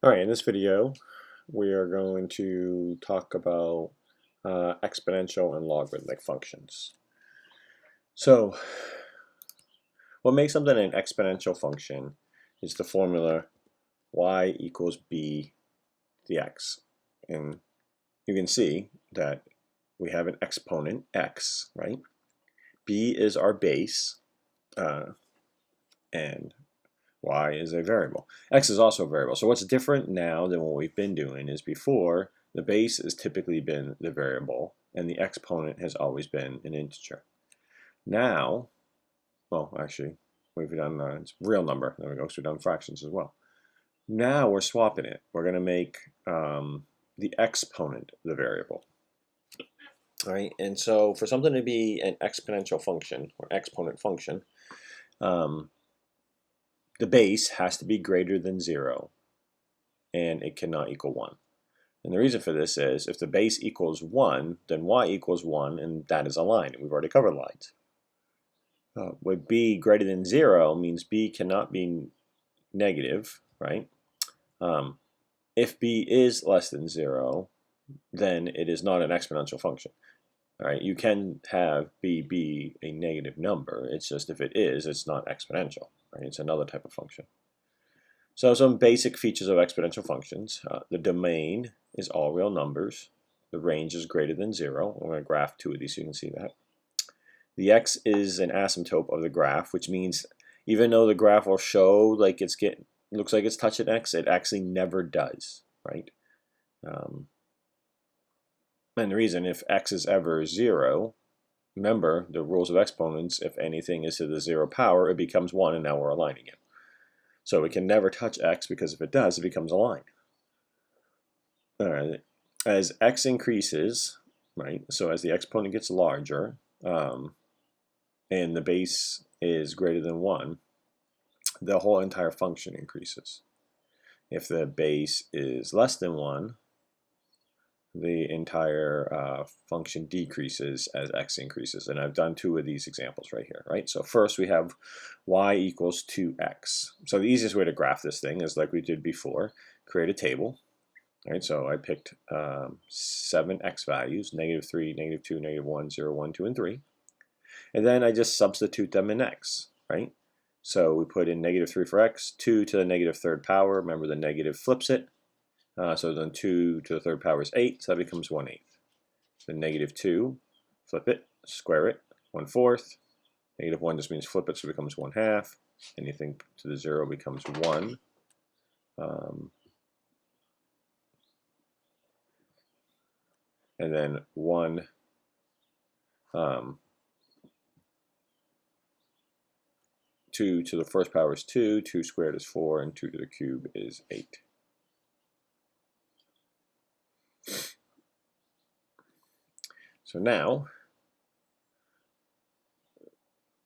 All right, in this video, we are going to talk about exponential and logarithmic functions. So, what makes something an exponential function is the formula y equals b dx. And you can see that we have an exponent, x, right? B is our base, and y is a variable. X is also a variable. So what's different now than what we've been doing is before, the base has typically been the variable, and the exponent has always been an integer. Now, well, actually, we've done it's real number. There we go. So we've done fractions as well. Now we're swapping it. We're going to make the exponent the variable. All right, and so for something to be an exponential function or exponent function, the base has to be greater than 0, and it cannot equal 1. And the reason for this is if the base equals 1, then y equals 1, and that is a line. We've already covered lines. With b greater than 0 means b cannot be negative, right? If b is less than 0, then it is not an exponential function. All right, you can have b be a negative number. It's just if it is, it's not exponential. Right? It's another type of function. So some basic features of exponential functions. The domain is all real numbers. The range is greater than 0. I'm going to graph two of these so you can see that. The x is an asymptote of the graph, which means even though the graph will show like looks like it's touching x, it actually never does, right? And the reason, if x is ever 0, remember the rules of exponents, if anything is to the 0 power, it becomes 1, and now we're aligning it. So it can never touch x because if it does, it becomes a line. All right. As x increases, right, so as the exponent gets larger and the base is greater than 1, the whole entire function increases. If the base is less than 1, the entire function decreases as x increases. And I've done two of these examples right here, right? So first we have y equals 2x. So the easiest way to graph this thing is like we did before, create a table. All right, so I picked 7 x values, -3, -2, -1, 0, 1, 2, and 3. And then I just substitute them in x, right? So we put in -3 for x, 2 to the -3rd power. Remember the negative flips it. So then 2 to the 3rd power is 8, so that becomes 1/8. Then -2, flip it, square it, 1/4. -1 just means flip it, so it becomes 1/2. Anything to the 0 becomes 1. And then 1 2 to the first power is 2, 2 squared is 4, and 2 to the cube is 8. So now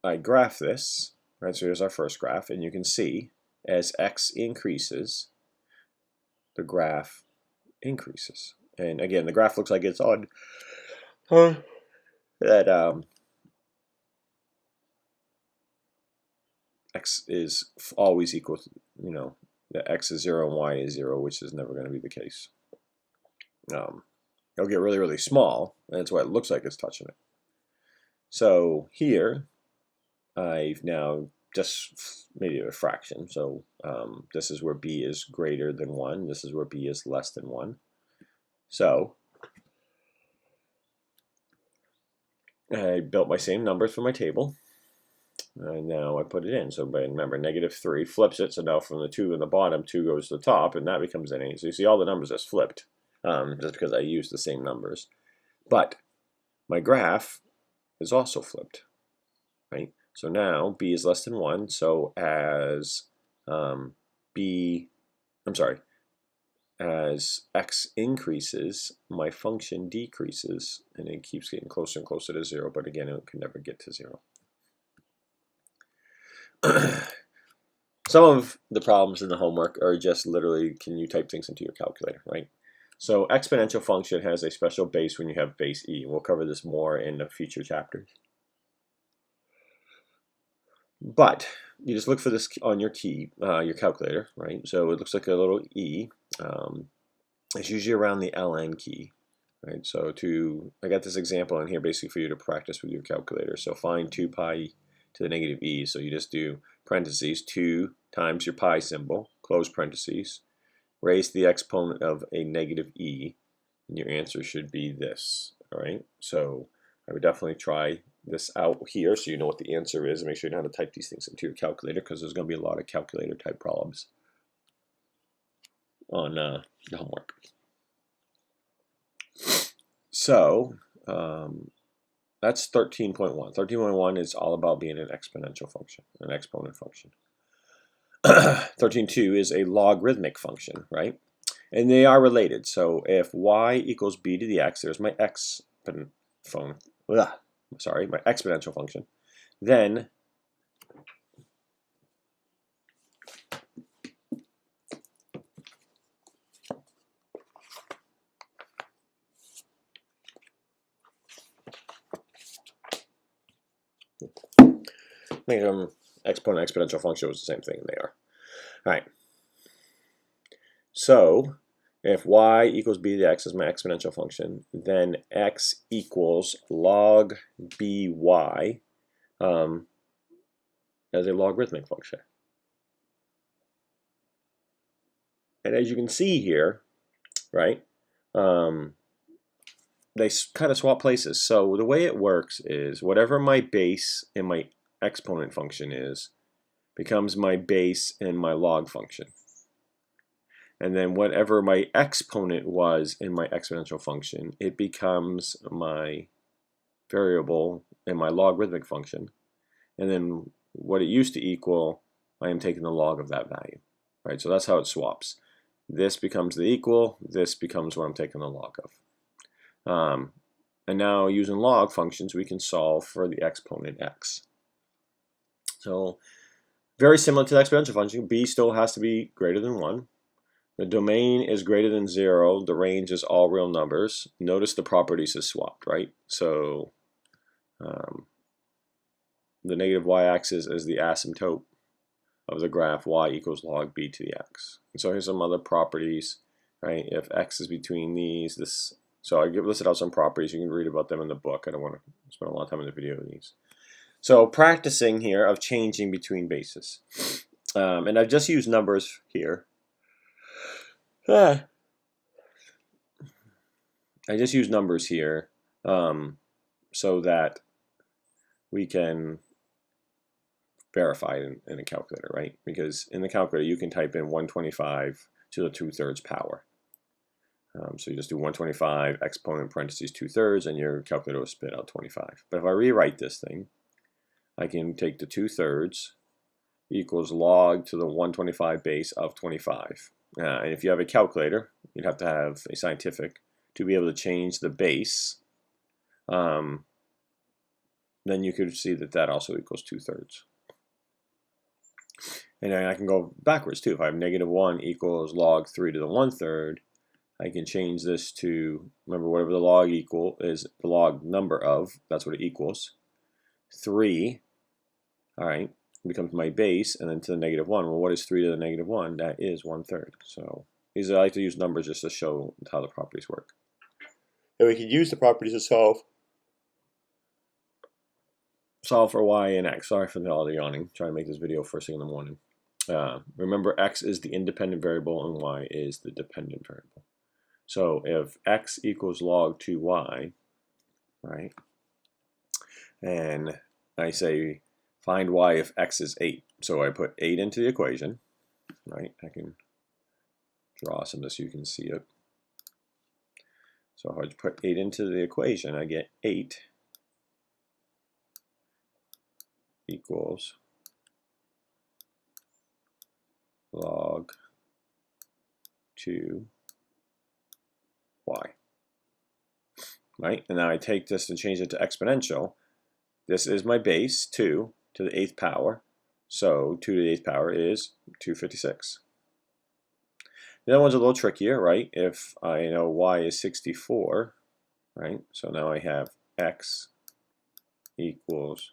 I graph this, right? So here's our first graph, and you can see as x increases, the graph increases. And again, the graph looks like it's on that x is always equal to, that x is 0 and y is 0, which is never going to be the case. It'll get really, really small, and that's why it looks like it's touching it. So here, I've now just made it a fraction. So this is where b is greater than 1. This is where b is less than 1. So I built my same numbers for my table. And now I put it in. So remember, -3 flips it. So now from the 2 in the bottom, 2 goes to the top, and that becomes an 8. So you see all the numbers just flipped, just because I used the same numbers. But my graph is also flipped, right? So now b is less than 1. So as as x increases, my function decreases, and it keeps getting closer and closer to 0. But again, it can never get to 0. Some of the problems in the homework are just literally, can you type things into your calculator, right? So exponential function has a special base when you have base e. We'll cover this more in the future chapters. But you just look for this on your your calculator, right? So it looks like a little e, It's usually around the ln key. Right, so I got this example in here basically for you to practice with your calculator. So find 2 pi to the negative e. So you just do parentheses 2 times your pi symbol, close parentheses, raise the exponent of a negative e, and your answer should be this. All right, so I would definitely try this out here so you know what the answer is, and make sure you know how to type these things into your calculator, because there's going to be a lot of calculator type problems on the homework. So that's 13.1. 13.1 is all about being an exponential function, an exponent function. 13.2 is a logarithmic function, right? And they are related. So if y equals b to the x, there's my my exponential function. Then make them exponential function was the same thing. They are. All right. So if y equals b to the x is my exponential function, then x equals log by as a logarithmic function. And as you can see here, right, they kind of swap places. So the way it works is whatever my base in my exponent function is becomes my base in my log function. And then whatever my exponent was in my exponential function, it becomes my variable in my logarithmic function. And then what it used to equal, I am taking the log of that value. Right? So that's how it swaps. This becomes the equal, this becomes what I'm taking the log of. And now using log functions, we can solve for the exponent x. So very similar to the exponential function, b still has to be greater than 1. The domain is greater than 0. The range is all real numbers. Notice the properties is swapped, right? So the negative y-axis is the asymptote of the graph y equals log b to the x. And so here's some other properties, right? If x is between these, this. So I listed out some properties. You can read about them in the book. I don't want to spend a lot of time in the video on these. So practicing here of changing between bases. And I've just used numbers here. I just use numbers here so that we can verify it in a calculator, right? Because in the calculator you can type in 125 to the 2/3 power. So you just do 125 exponent parentheses 2/3 and your calculator will spit out 25. But if I rewrite this thing, I can take the 2/3 equals log to the 125 base of 25. And if you have a calculator, you'd have to have a scientific to be able to change the base. Then you could see that that also equals 2/3. And then I can go backwards too. If I have -1 equals log 3 to the 1/3, I can change this to, remember, whatever the log equal is, the log number of, that's what it equals. 3, all right, becomes my base, and then to the -1. Well, what is 3 to the -1? That is 1/3. So these I like to use numbers just to show how the properties work. And we can use the properties to solve for y and x. Sorry for all the yawning. Trying to make this video first thing in the morning. Remember, x is the independent variable and y is the dependent variable. So if x equals log 2y, right, and I say find y if x is 8. So I put 8 into the equation, right? I can draw some of this so you can see it. So if I put 8 into the equation, I get 8 equals log 2y, right? And now I take this and change it to exponential. This is my base, 2 to the 8th power. So 2 to the 8th power is 256. The other one's a little trickier, right? If I know y is 64, right? So now I have x equals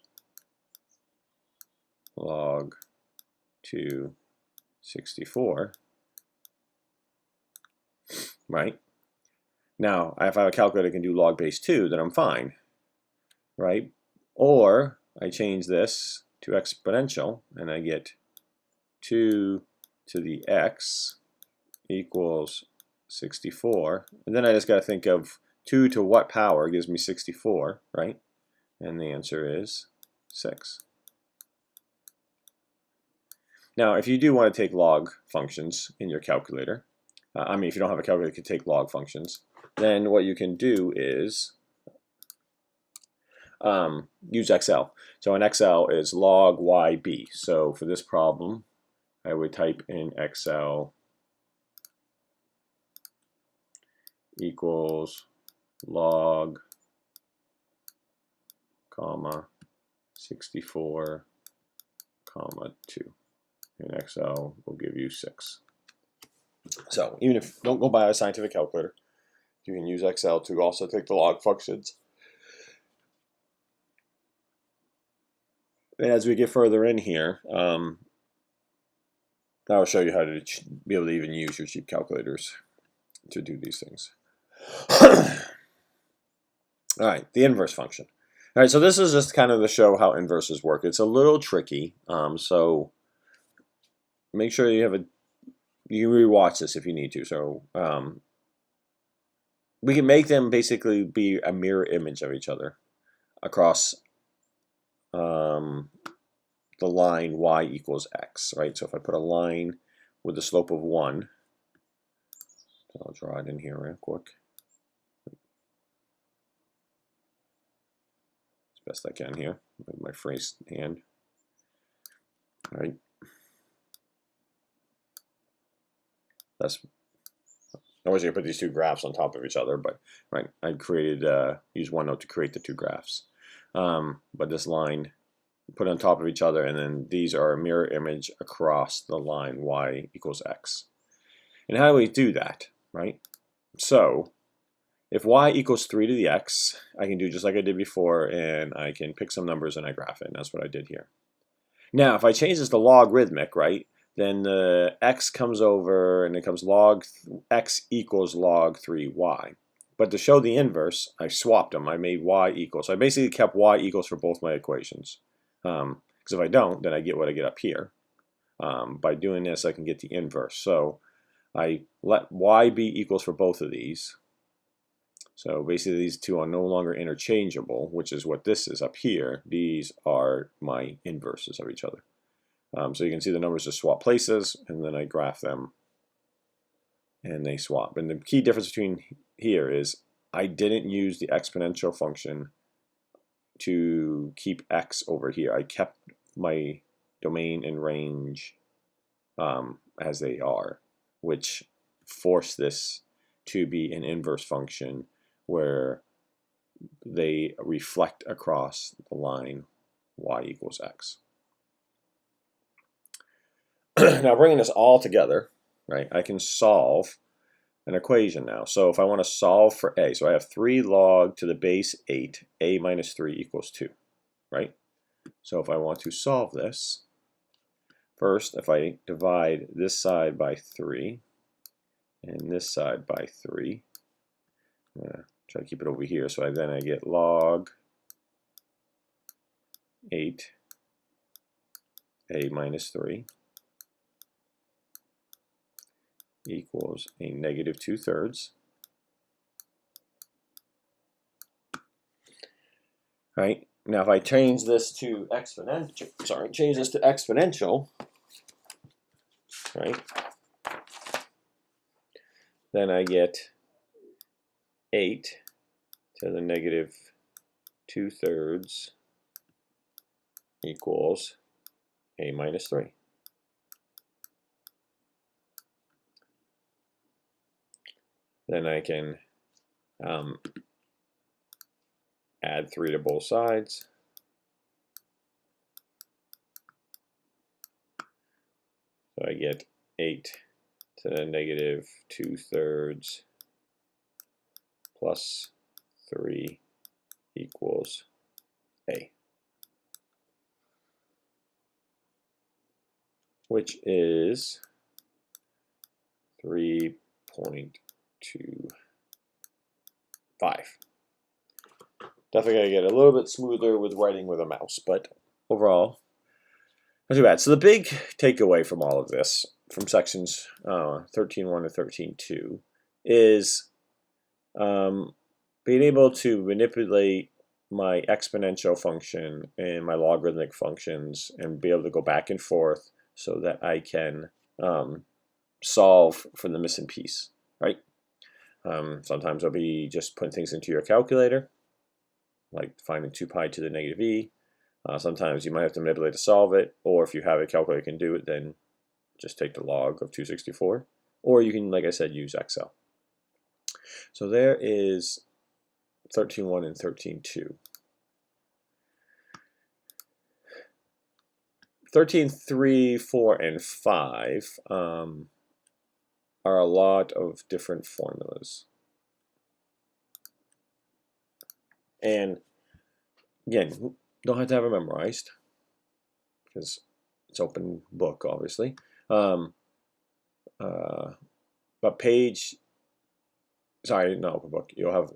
log 264. right? Now, if I have a calculator that can do log base 2, then I'm fine, right? Or I change this to exponential, and I get 2 to the x equals 64. And then I just got to think of 2 to what power gives me 64, right? And the answer is 6. Now, if you do want to take log functions in your calculator, if you don't have a calculator that can take log functions, then what you can do is use Excel. So in Excel is log YB. So for this problem, I would type in Excel equals log, comma, 64, comma, 2. And Excel will give you 6. So even if don't go buy a scientific calculator, you can use Excel to also take the log functions. And as we get further in here, I'll show you how to be able to even use your cheap calculators to do these things. All right, the inverse function. All right, so this is just kind of to show how inverses work. It's a little tricky, so make sure you can rewatch this if you need to. So we can make them basically be a mirror image of each other across the line y equals x, right? So if I put a line with a slope of 1, I'll draw it in here real quick. As best I can here with my phrase hand. All right. That's I was going to put these two graphs on top of each other, but right, I created use OneNote to create the two graphs. But this line put on top of each other, and then these are a mirror image across the line y equals x. And how do we do that, right? So if y equals 3 to the x, I can do just like I did before, and I can pick some numbers and I graph it, and that's what I did here. Now, if I change this to logarithmic, right, then the x comes over and it comes log x equals log 3y. But to show the inverse, I swapped them. I made y equals. So I basically kept y equals for both my equations. Because if I don't, then I get what I get up here. By doing this, I can get the inverse. So I let y be equals for both of these. So basically these two are no longer interchangeable, which is what this is up here. These are my inverses of each other. So you can see the numbers just swap places, and then I graph them, and they swap. And the key difference between here is I didn't use the exponential function to keep x over here. I kept my domain and range as they are, which forced this to be an inverse function where they reflect across the line y equals x. Now bringing this all together, right, I can solve an equation now. So if I want to solve for a, so I have 3 log to the base 8, a minus 3 equals 2, right? So if I want to solve this, first if I divide this side by 3 and this side by 3, I'm going to try to keep it over here, so then I get log 8 a minus 3 equals a negative 2/3. Right, now if I change this to exponential, right, then I get 8 to the negative 2/3 equals a minus 3. Then I can add 3 to both sides. So I get 8 to the negative 2/3 plus 3 equals a, which is 3.8. 2, 5. Definitely got to get a little bit smoother with writing with a mouse, but overall, not too bad. So the big takeaway from all of this, from sections 13.1 to 13.2, is being able to manipulate my exponential function and my logarithmic functions and be able to go back and forth so that I can solve for the missing piece, right? Sometimes I'll be just putting things into your calculator, like finding 2 pi to the negative e. Sometimes you might have to manipulate to solve it, or if you have a calculator that can do it, then just take the log of 264. Or you can, like I said, use Excel. So there is 13.1 and 13.2. 13.3, 4, and 5 are a lot of different formulas. And again, don't have to have it memorized because it's open book, obviously. But page, sorry, not open book. You'll have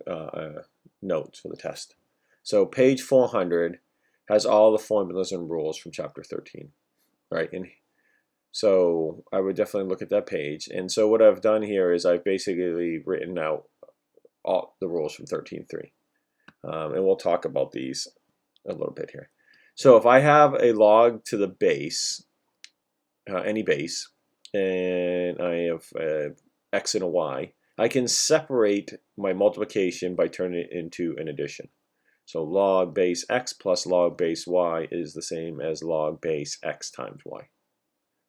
notes for the test. So page 400 has all the formulas and rules from chapter 13, right? And so I would definitely look at that page. And so what I've done here is I've basically written out all the rules from 13.3. And we'll talk about these a little bit here. So if I have a log to the base, any base, and I have x and a y, I can separate my multiplication by turning it into an addition. So log base x plus log base y is the same as log base x times y.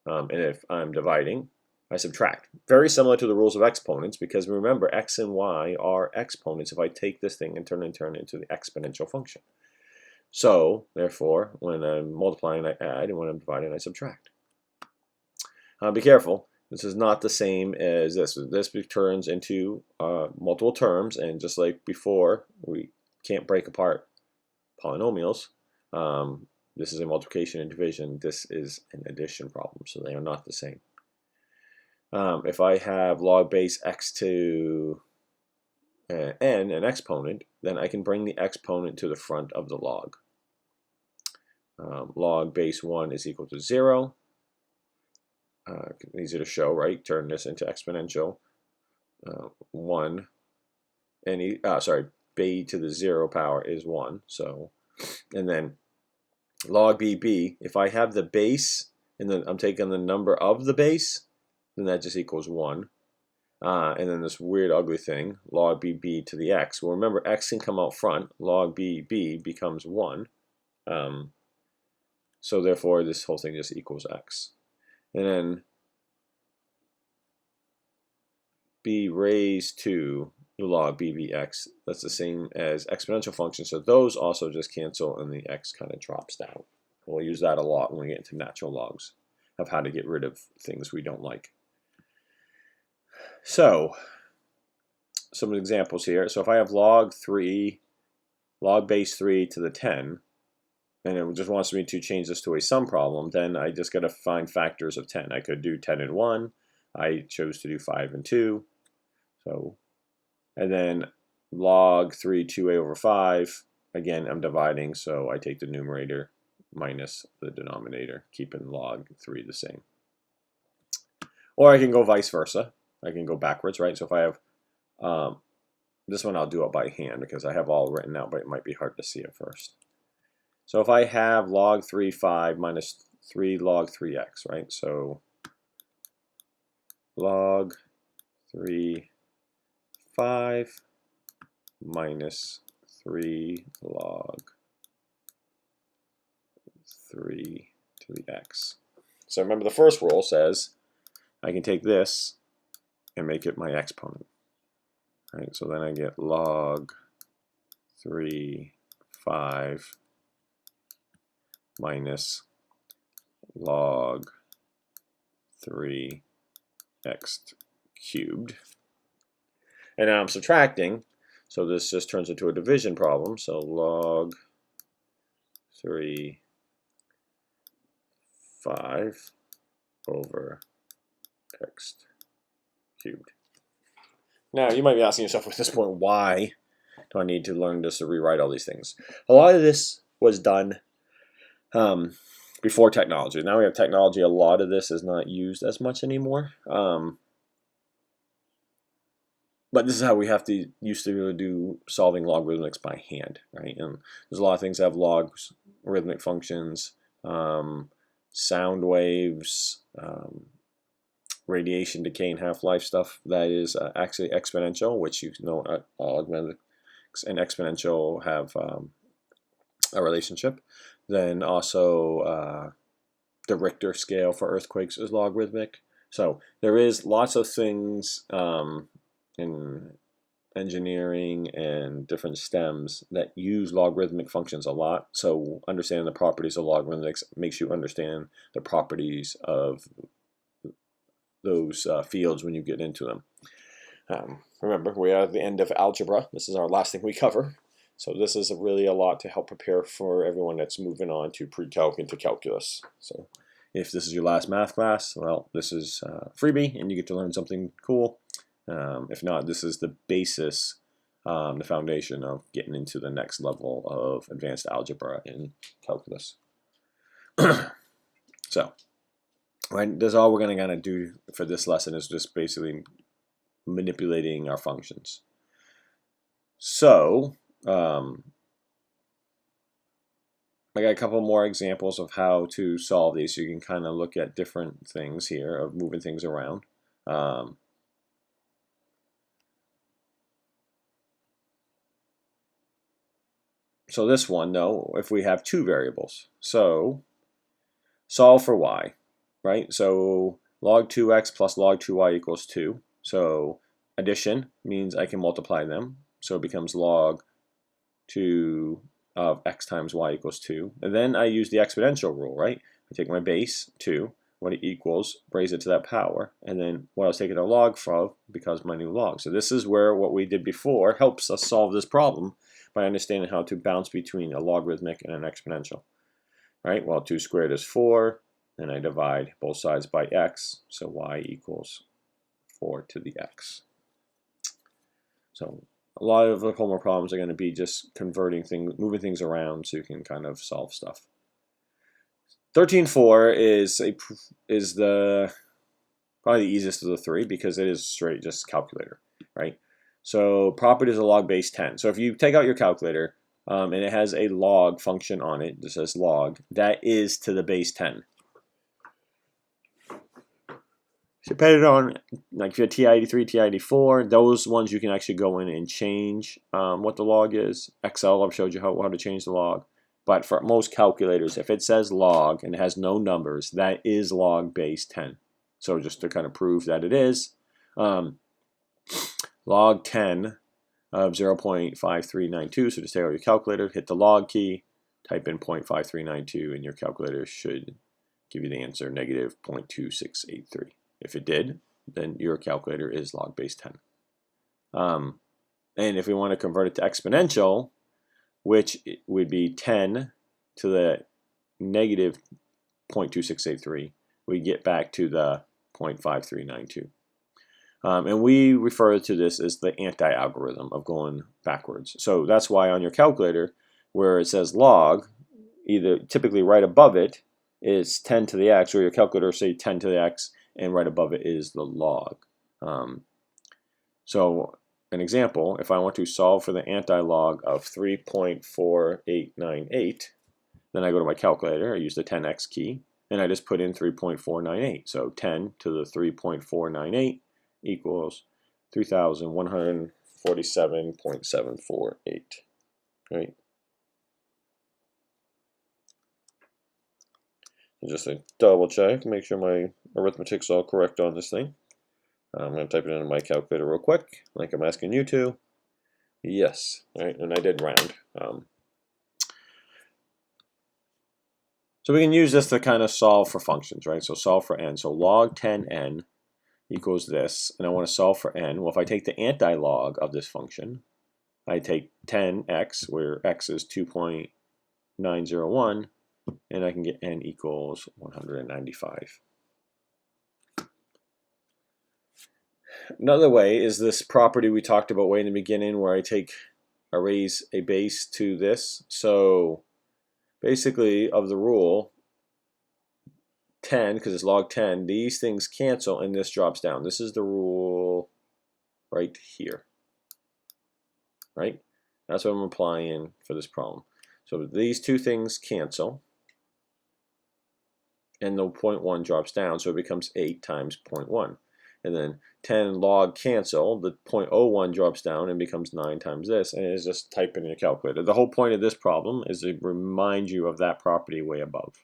And if I'm dividing, I subtract. Very similar to the rules of exponents, because remember, x and y are exponents if I take this thing and turn it into the exponential function. So, therefore, when I'm multiplying, I add, and when I'm dividing, I subtract. Be careful. This is not the same as this. This turns into multiple terms, and just like before, we can't break apart polynomials. This is a multiplication and division. This is an addition problem, so they are not the same. If I have log base x to n, an exponent, then I can bring the exponent to the front of the log. Log base 1 is equal to 0. Easy to show, right? Turn this into exponential. 1, b to the 0 power is 1. So, and then log bb, if I have the base and then I'm taking the number of the base, then that just equals 1. And then this weird ugly thing, log bb to the x. Well, remember, x can come out front. Log bb becomes 1. So therefore, this whole thing just equals x. And then b raised to log bbx, that's the same as exponential function. So those also just cancel and the x kind of drops down. We'll use that a lot when we get into natural logs of how to get rid of things we don't like. So, some examples here. So if I have log base 3 to the 10, and it just wants me to change this to a sum problem, then I just got to find factors of 10. I could do 10 and 1. I chose to do 5 and 2. So, and then log 3 2a over 5. Again, I'm dividing, so I take the numerator minus the denominator, keeping log 3 the same. Or I can go vice versa. I can go backwards, right? So if I have this one, I'll do it by hand because I have all written out, but it might be hard to see at first. So if I have log 3 5 minus 3 log 3x, right? So log 3 5 minus 3 log 3 to the x. So remember, the first rule says I can take this and make it my exponent. Right, so then I get log 3 5 minus log 3 x cubed. And now I'm subtracting, so this just turns into a division problem. So log 3 5 over x cubed. Now, you might be asking yourself at this point, why do I need to learn this to rewrite all these things? A lot of this was done before technology. Now we have technology. A lot of this is not used as much anymore. But this is how we used to do solving logarithmics by hand, right? And there's a lot of things that have logarithmic functions, sound waves, radiation, decay, and half-life stuff that is actually exponential, which you know logarithmics and exponential have a relationship. Then also the Richter scale for earthquakes is logarithmic. So there is lots of things in engineering and different STEMs that use logarithmic functions a lot. So understanding the properties of logarithmics makes you understand the properties of those fields when you get into them. Remember, we are at the end of algebra. This is our last thing we cover. So this is really a lot to help prepare for everyone that's moving on to pre-calc into calculus. So if this is your last math class, well, this is freebie and you get to learn something cool. If not, this is the basis, the foundation of getting into the next level of advanced algebra in calculus. So, right, that's all we're going to kind of do for this lesson is just basically manipulating our functions. So, I got a couple more examples of how to solve these. So you can kind of look at different things here of moving things around. So this one, though, if we have two variables. So solve for y, right? So log 2x plus log 2y equals 2. So addition means I can multiply them. So it becomes log 2 of x times y equals 2. And then I use the exponential rule, right? I take my base, 2, what it equals, raise it to that power, and then what I was taking a log from becomes my new log. So this is where what we did before helps us solve this problem by understanding how to bounce between a logarithmic and an exponential. Right? Well, 2 squared is 4, and I divide both sides by x, so y equals 4 to the x. So a lot of the homework problems are going to be just converting things, moving things around so you can kind of solve stuff. 13.4 is probably the easiest of the three because it is straight just calculator, right? So properties of log base 10. So if you take out your calculator and it has a log function on it that says log, that is to the base 10. Depending on, like if you have TI-83, TI-84, those ones you can actually go in and change what the log is. Excel, I've showed you how to change the log. But for most calculators, if it says log and it has no numbers, that is log base 10. So just to kind of prove that it is, log 10 of 0.5392. So just take out your calculator, hit the log key, type in 0.5392, and your calculator should give you the answer, negative 0.2683. If it did, then your calculator is log base 10. And if we want to convert it to exponential, which would be 10 to the negative 0.2683, we get back to the 0.5392. And we refer to this as the anti-algorithm of going backwards. So that's why on your calculator, where it says log, either typically right above it is 10 to the x, or your calculator say 10 to the x, and right above it is the log. So an example, if I want to solve for the anti-log of 3.4898, then I go to my calculator, I use the 10x key, and I just put in 3.498. So 10 to the 3.498 equals 3,147.748, right? And just to double check, make sure my arithmetic's all correct on this thing. I'm going to type it into my calculator real quick, like I'm asking you to. Yes, right, and I did round. So we can use this to kind of solve for functions, right? So solve for n. So log 10n equals this, and I want to solve for n. Well, if I take the anti-log of this function, I take 10x, where x is 2.901, and I can get n equals 195. another way is this property we talked about way in the beginning where I raise a base to this. So basically of the rule 10, because it's log 10, these things cancel and this drops down. This is the rule right here, right? That's what I'm applying for this problem. So these two things cancel and the 0.1 drops down, so it becomes 8 times 0.1. And then 10 log cancel, the 0.01 drops down and becomes 9 times this, and it's just type in your calculator. The whole point of this problem is to remind you of that property way above.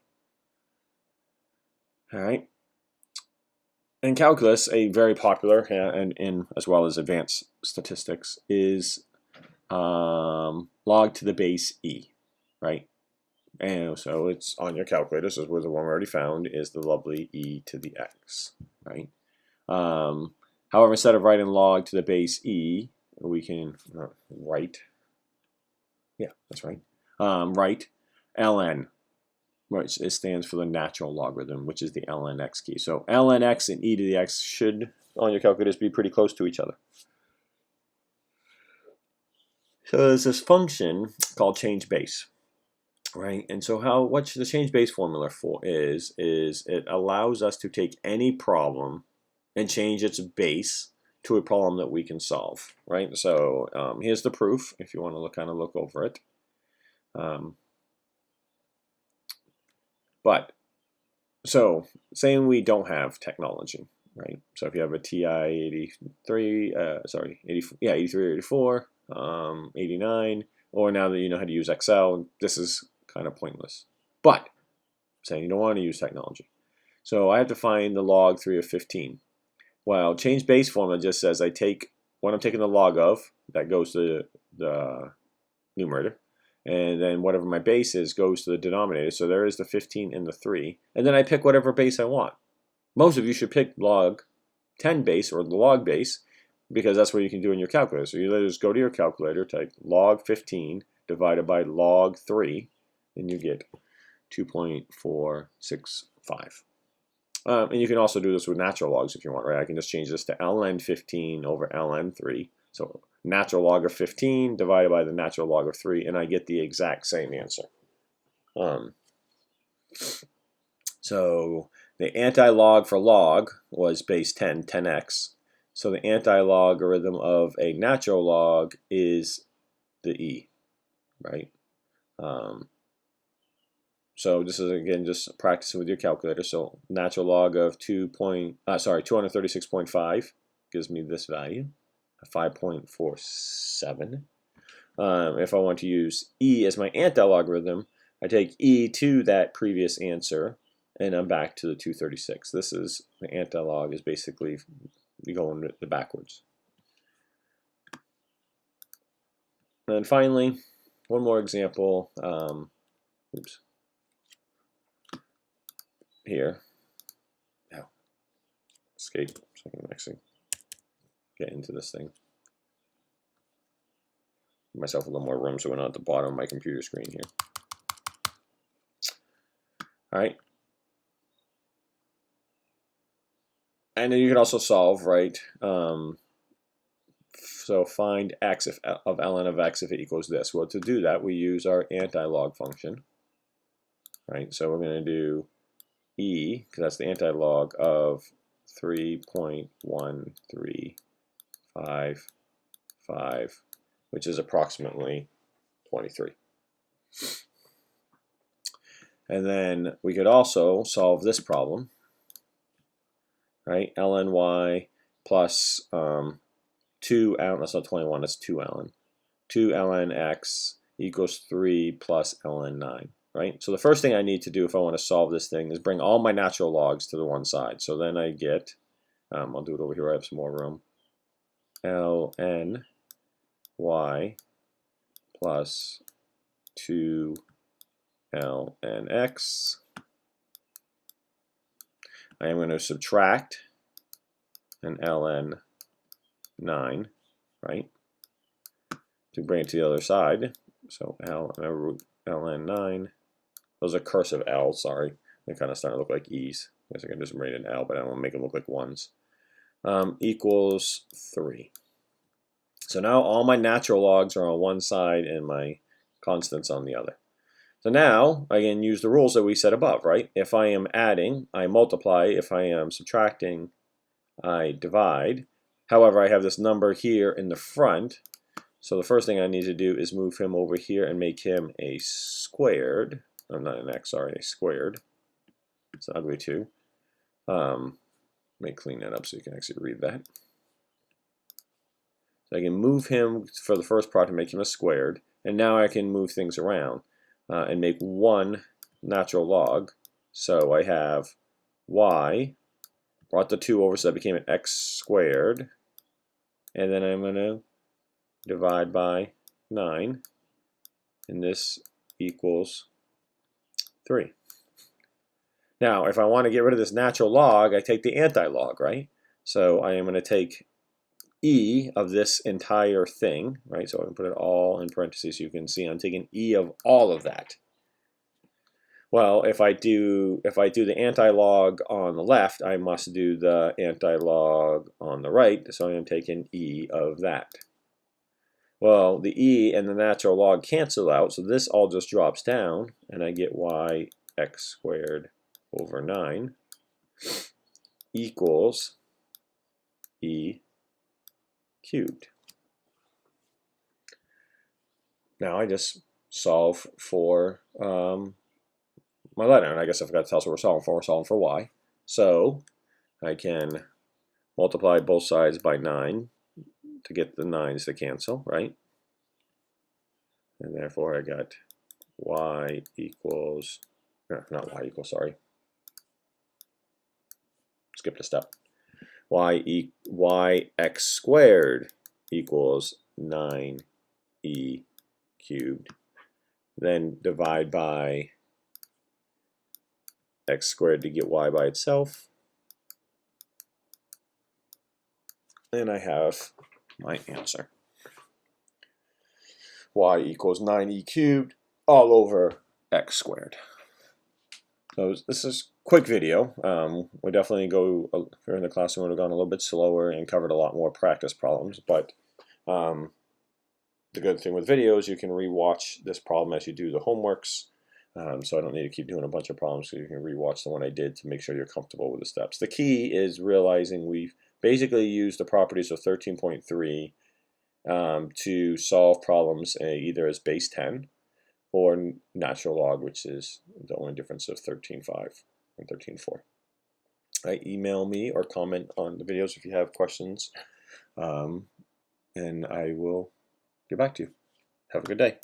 All right. In calculus, a very popular and in as well as advanced statistics is log to the base e, right? And so it's on your calculator. So the one we already found is the lovely e to the x, right? However, instead of writing log to the base e, we can write, yeah, that's right, write ln, which it stands for the natural logarithm, which is the ln x key. So ln x and e to the x should, on your calculators, be pretty close to each other. So there's this function called change base, right? And so what the change base formula for is it allows us to take any problem and change its base to a problem that we can solve, right? So here's the proof if you want to kind of look over it. But so saying we don't have technology, right? So if you have a TI 83, 83 or 84, 89, or now that you know how to use Excel, this is kind of pointless. But saying you don't want to use technology. So I have to find the log 3 of 15. Well, change base formula just says I take what I'm taking the log of, that goes to the numerator, and then whatever my base is goes to the denominator. So there is the 15 and the 3, and then I pick whatever base I want. Most of you should pick log 10 base or the log base, because that's what you can do in your calculator. So you just go to your calculator, type log 15 divided by log 3, and you get 2.465. And you can also do this with natural logs if you want, right? I can just change this to ln 15 over ln 3. So natural log of 15 divided by the natural log of 3, and I get the exact same answer. So the anti-log for log was base 10, 10x. So the anti-logarithm of a natural log is the e, right? So this is again just practicing with your calculator. So natural log of 236.5 gives me this value, 5.47. If I want to use e as my anti-logarithm, I take e to that previous answer, and I'm back to the 236. This is the anti-log is basically going the backwards. And then finally, one more example. Here. Now, escape so I can actually get into this thing. Give myself a little more room so we're not at the bottom of my computer screen here. All right. And then you can also solve, right? So find x of ln of x if it equals this. Well, to do that, we use our anti-log function, right? So we're going to do e, because that's the anti-log of 3.1355, which is approximately 23. And then we could also solve this problem, right? ln y plus 2 ln, that's not 21, that's 2 ln. 2 ln x equals 3 plus ln 9. Right? So the first thing I need to do if I want to solve this thing is bring all my natural logs to the one side. So then I get, I'll do it over here, I have some more room, ln y plus 2 ln x. I am going to subtract an ln 9, right, to bring it to the other side. So ln 9. Those are cursive L, sorry. They're kind of starting to look like E's. I guess I can just write an L, but I don't want to make them look like 1s. equals 3. So now all my natural logs are on one side and my constants on the other. So now I can use the rules that we said above, right? If I am adding, I multiply. If I am subtracting, I divide. However, I have this number here in the front. So the first thing I need to do is move him over here and make him a squared. Oh, not an x, sorry, a squared. It's ugly too. Let me clean that up so you can actually read that. So I can move him for the first part to make him a squared. And now I can move things around and make one natural log. So I have y, brought the 2 over so that became an x squared. And then I'm going to divide by 9. And this equals 3. Now, if I want to get rid of this natural log, I take the anti-log, right? So I am going to take e of this entire thing, right? So I can put it all in parentheses so you can see I'm taking e of all of that. Well, if I do the anti-log on the left, I must do the anti-log on the right, so I am taking e of that. Well, the e and the natural log cancel out, so this all just drops down, and I get y x squared over 9 equals e cubed. Now I just solve for my letter, and I guess I forgot to tell us what we're solving for. We're solving for y. So I can multiply both sides by 9 to get the 9s to cancel, right? And therefore I got y equals, not y equals, sorry. Skipped a step. Y x squared equals 9e cubed. Then divide by x squared to get y by itself. And I have my answer. Y equals 9e cubed all over x squared. So this is a quick video. We definitely go, if you're in the classroom, would have gone a little bit slower and covered a lot more practice problems. But the good thing with videos, you can rewatch this problem as you do the homeworks. So I don't need to keep doing a bunch of problems, so you can rewatch the one I did to make sure you're comfortable with the steps. The key is realizing we've basically used the properties of 13.3 to solve problems either as base 10 or natural log, which is the only difference of 13.5 and 13.4. Email me or comment on the videos if you have questions, and I will get back to you. Have a good day.